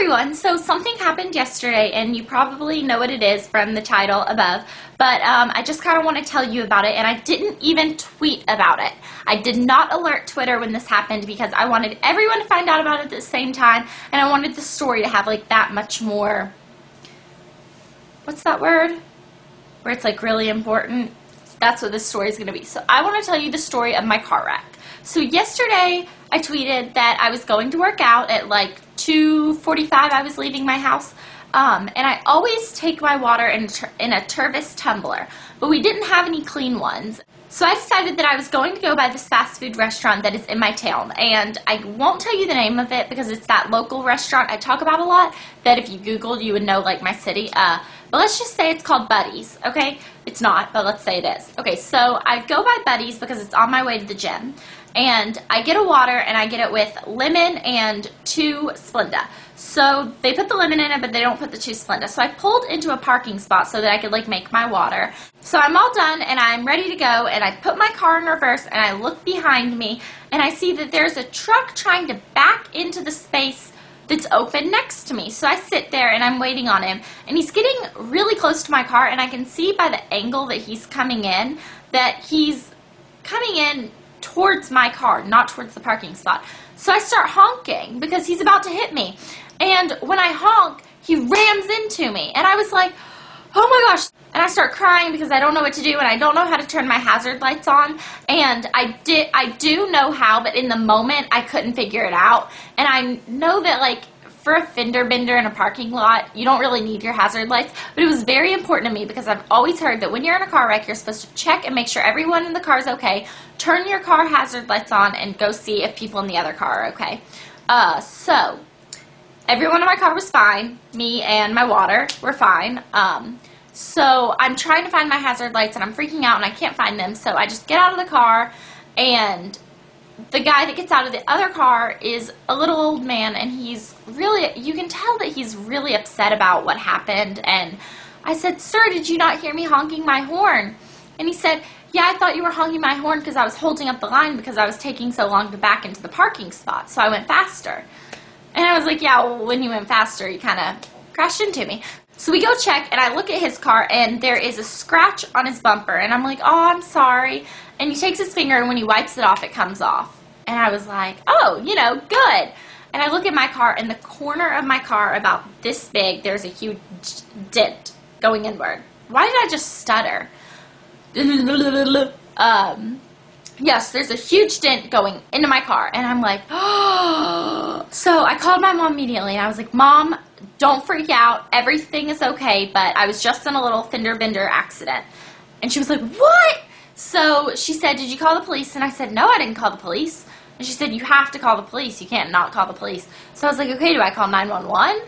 everyone, so something happened yesterday and you probably know what it is from the title above, but I just kind of want to tell you about it, and I didn't even tweet about it. I did not alert Twitter when this happened because I wanted everyone to find out about it at the same time, and I wanted the story to have like that much more, what's that word? Where it's like really important. That's what this story is going to be. So I want to tell you the story of my car wreck. So yesterday I tweeted that I was going to work out at like 2:45. I was leaving my house, and I always take my water in a Tervis tumbler, but we didn't have any clean ones. So I decided that I was going to go by this fast food restaurant that is in my town, and I won't tell you the name of it because it's that local restaurant I talk about a lot that if you Googled you would know like my city. But let's just say it's called Buddy's, okay? It's not, but let's say it is. Okay, so I go by Buddy's because it's on my way to the gym. And I get a water, and I get it with lemon and 2 Splenda. So they put the lemon in it, but they don't put the 2 Splenda. So I pulled into a parking spot so that I could like make my water. So I'm all done, and I'm ready to go, and I put my car in reverse, and I look behind me, and I see that there's a truck trying to back into the space that's open next to me. So I sit there, and I'm waiting on him, and he's getting really close to my car, and I can see by the angle that he's coming in that he's coming in towards my car, not towards the parking spot. So I start honking because he's about to hit me. And when I honk, he rams into me. And I was like, oh my gosh. And I start crying because I don't know what to do, and I don't know how to turn my hazard lights on. And I do know how, but in the moment I couldn't figure it out. And I know that like for a fender bender in a parking lot, you don't really need your hazard lights, but it was very important to me because I've always heard that when you're in a car wreck, you're supposed to check and make sure everyone in the car is okay, turn your car hazard lights on, and go see if people in the other car are okay. So everyone in my car was fine. Me and my water were fine. So I'm trying to find my hazard lights, and I'm freaking out, and I can't find them, so I just get out of the car, and the guy that gets out of the other car is a little old man, and he's really, you can tell that he's really upset about what happened. And I said, sir, did you not hear me honking my horn? And he said, yeah, I thought you were honking my horn because I was holding up the line because I was taking so long to back into the parking spot, so I went faster. And I was like, yeah, well, when you went faster, you kind of crashed into me. So we go check, and I look at his car, and there is a scratch on his bumper, and I'm like, oh, I'm sorry. And he takes his finger, and when he wipes it off, it comes off. And I was like, oh, you know, good. And I look at my car, and the corner of my car, about this big, there's a huge dent going inward. Why did I just stutter? Yes, there's a huge dent going into my car, and I'm like, oh. So I called my mom immediately, and I was like, Mom, don't freak out. Everything is okay, but I was just in a little fender bender accident. And she was like, what? So she said, did you call the police? And I said, no, I didn't call the police. And she said, you have to call the police. You can't not call the police. So I was like, okay, do I call 911?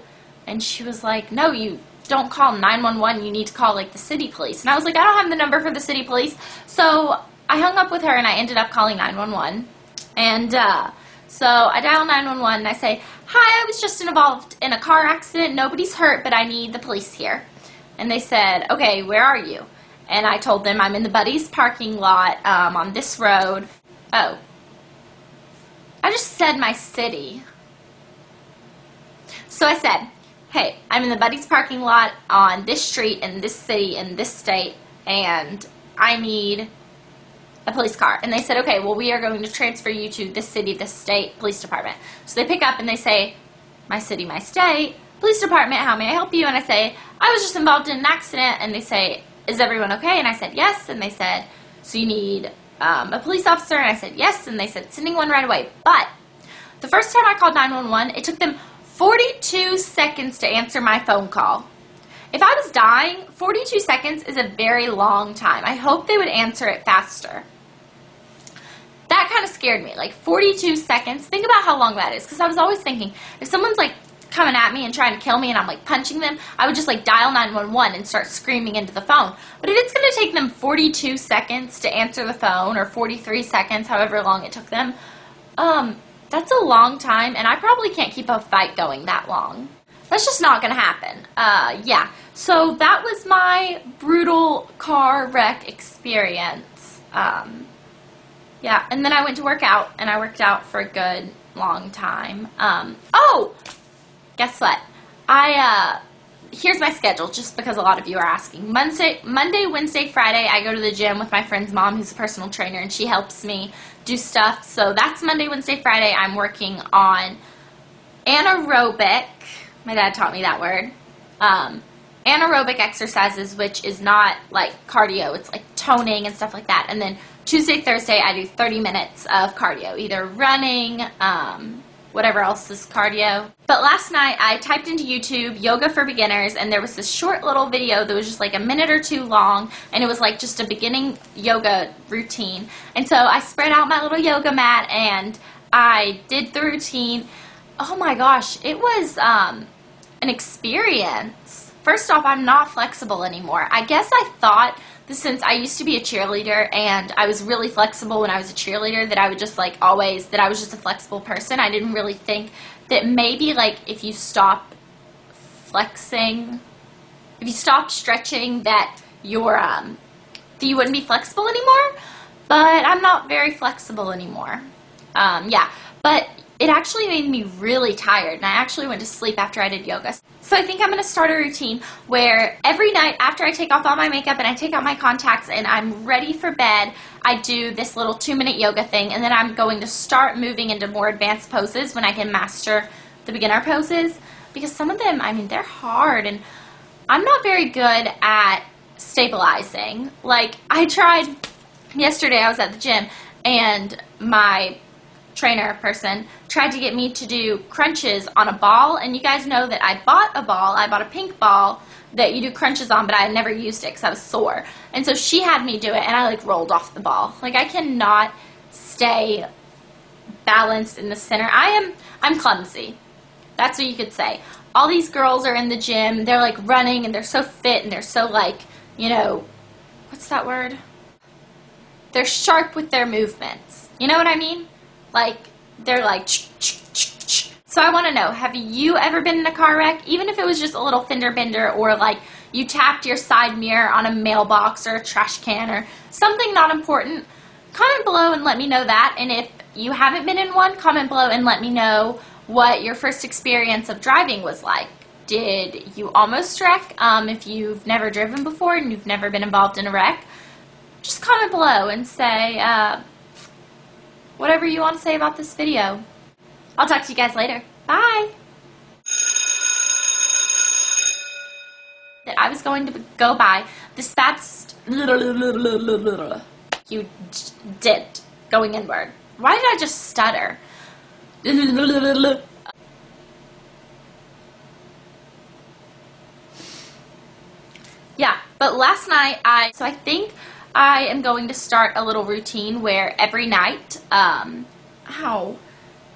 And she was like, no, you don't call 911. You need to call like the city police. And I was like, I don't have the number for the city police. So I hung up with her, and I ended up calling 911. And so I dial 911, and I say, hi, I was just involved in a car accident. Nobody's hurt, but I need the police here. And they said, okay, where are you? And I told them I'm in the Buddy's parking lot on this road. Oh, I just said my city. So I said, hey, I'm in the Buddy's parking lot on this street in this city in this state, and I need a police car. And they said, okay, well, we are going to transfer you to this city, this state police department. So they pick up, and they say, my city, my state, police department, how may I help you? And I say, I was just involved in an accident. And they say, is everyone okay? And I said, yes. And they said, so you need a police officer? And I said, yes. And they said, sending one right away. But the first time I called 911, it took them 42 seconds to answer my phone call. If I was dying, 42 seconds is a very long time. I hope they would answer it faster. That kind of scared me, like 42 seconds. Think about how long that is, because I was always thinking, if someone's like coming at me and trying to kill me and I'm like punching them, I would just like dial 911 and start screaming into the phone. But if it's going to take them 42 seconds to answer the phone, or 43 seconds, however long it took them, that's a long time, and I probably can't keep a fight going that long. That's just not going to happen. Yeah, so that was my brutal car wreck experience. Yeah, and then I went to work out, and I worked out for a good long time. Oh, guess what? Here's my schedule, just because a lot of you are asking. Monday, Wednesday, Friday, I go to the gym with my friend's mom, who's a personal trainer, and she helps me do stuff. So that's Monday, Wednesday, Friday. I'm working on anaerobic. My dad taught me that word. Anaerobic exercises, which is not like cardio. It's like toning and stuff like that. And then Tuesday, Thursday, I do 30 minutes of cardio, either running, whatever else is cardio. But last night I typed into YouTube yoga for beginners, and there was this short little video that was just like a minute or two long, and it was like just a beginning yoga routine. And so I spread out my little yoga mat and I did the routine. Oh my gosh, it was an experience. First off, I'm not flexible anymore. I guess I thought that since I used to be a cheerleader and I was really flexible when I was a cheerleader, that I would just like always, that I was just a flexible person. I didn't really think that maybe like if you stop flexing, if you stopped stretching, that you're that you wouldn't be flexible anymore. But I'm not very flexible anymore. Yeah, but it actually made me really tired, and I actually went to sleep after I did yoga. So I think I'm going to start a routine where every night after I take off all my makeup and I take out my contacts and I'm ready for bed, I do this little 2-minute yoga thing, and then I'm going to start moving into more advanced poses when I can master the beginner poses, because some of them, I mean, they're hard, and I'm not very good at stabilizing. Like, I tried yesterday, I was at the gym, and my trainer person tried to get me to do crunches on a ball, and you guys know that I bought a ball. I bought a pink ball that you do crunches on, but I had never used it because I was sore. And so she had me do it, and I like rolled off the ball. Like, I cannot stay balanced in the center. I'm clumsy. That's what you could say. All these girls are in the gym, they're like running, and they're so fit, and they're so like, you know, what's that word? They're sharp with their movements. You know what I mean? Like, they're like, So I want to know, have you ever been in a car wreck? Even if it was just a little fender bender, or like you tapped your side mirror on a mailbox or a trash can or something not important, comment below and let me know that. And if you haven't been in one, comment below and let me know what your first experience of driving was like. Did you almost wreck? If you've never driven before and you've never been involved in a wreck, just comment below and say, whatever you want to say about this video. I'll talk to you guys later. Bye! That I was going to go by this fast you did going inward. Why did I just stutter? Yeah, but last night so I think I am going to start a little routine where every night, ow,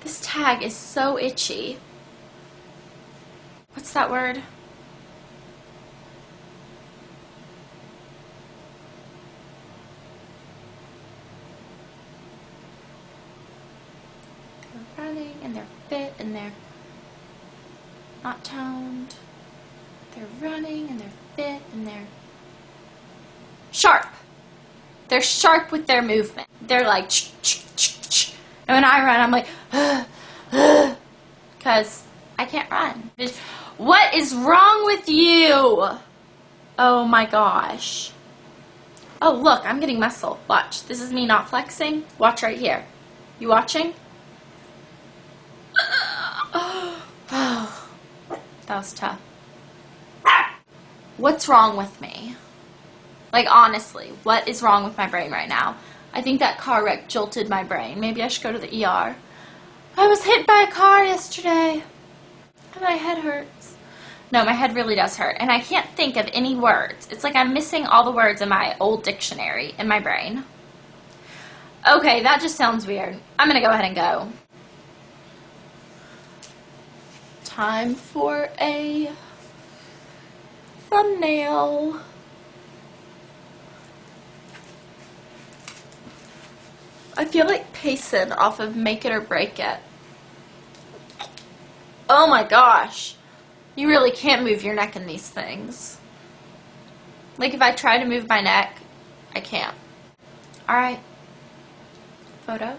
this tag is so itchy. What's that word? They're running and they're fit and they're not toned. They're running and they're fit and they're sharp. They're sharp with their movement. They're like, and when I run, I'm like, because I can't run. What is wrong with you? Oh my gosh. Oh, look, I'm getting muscle. Watch. This is me not flexing. Watch right here. You watching? Oh, that was tough. What's wrong with me? Like, honestly, what is wrong with my brain right now? I think that car wreck jolted my brain. Maybe I should go to the ER. I was hit by a car yesterday, and my head hurts. No, my head really does hurt, and I can't think of any words. It's like I'm missing all the words in my old dictionary in my brain. Okay, that just sounds weird. I'm going to go ahead and go. Time for a thumbnail. I feel like Payson off of Make It or Break It. Oh my gosh. You really can't move your neck in these things. Like, if I try to move my neck, I can't. Alright. Photo.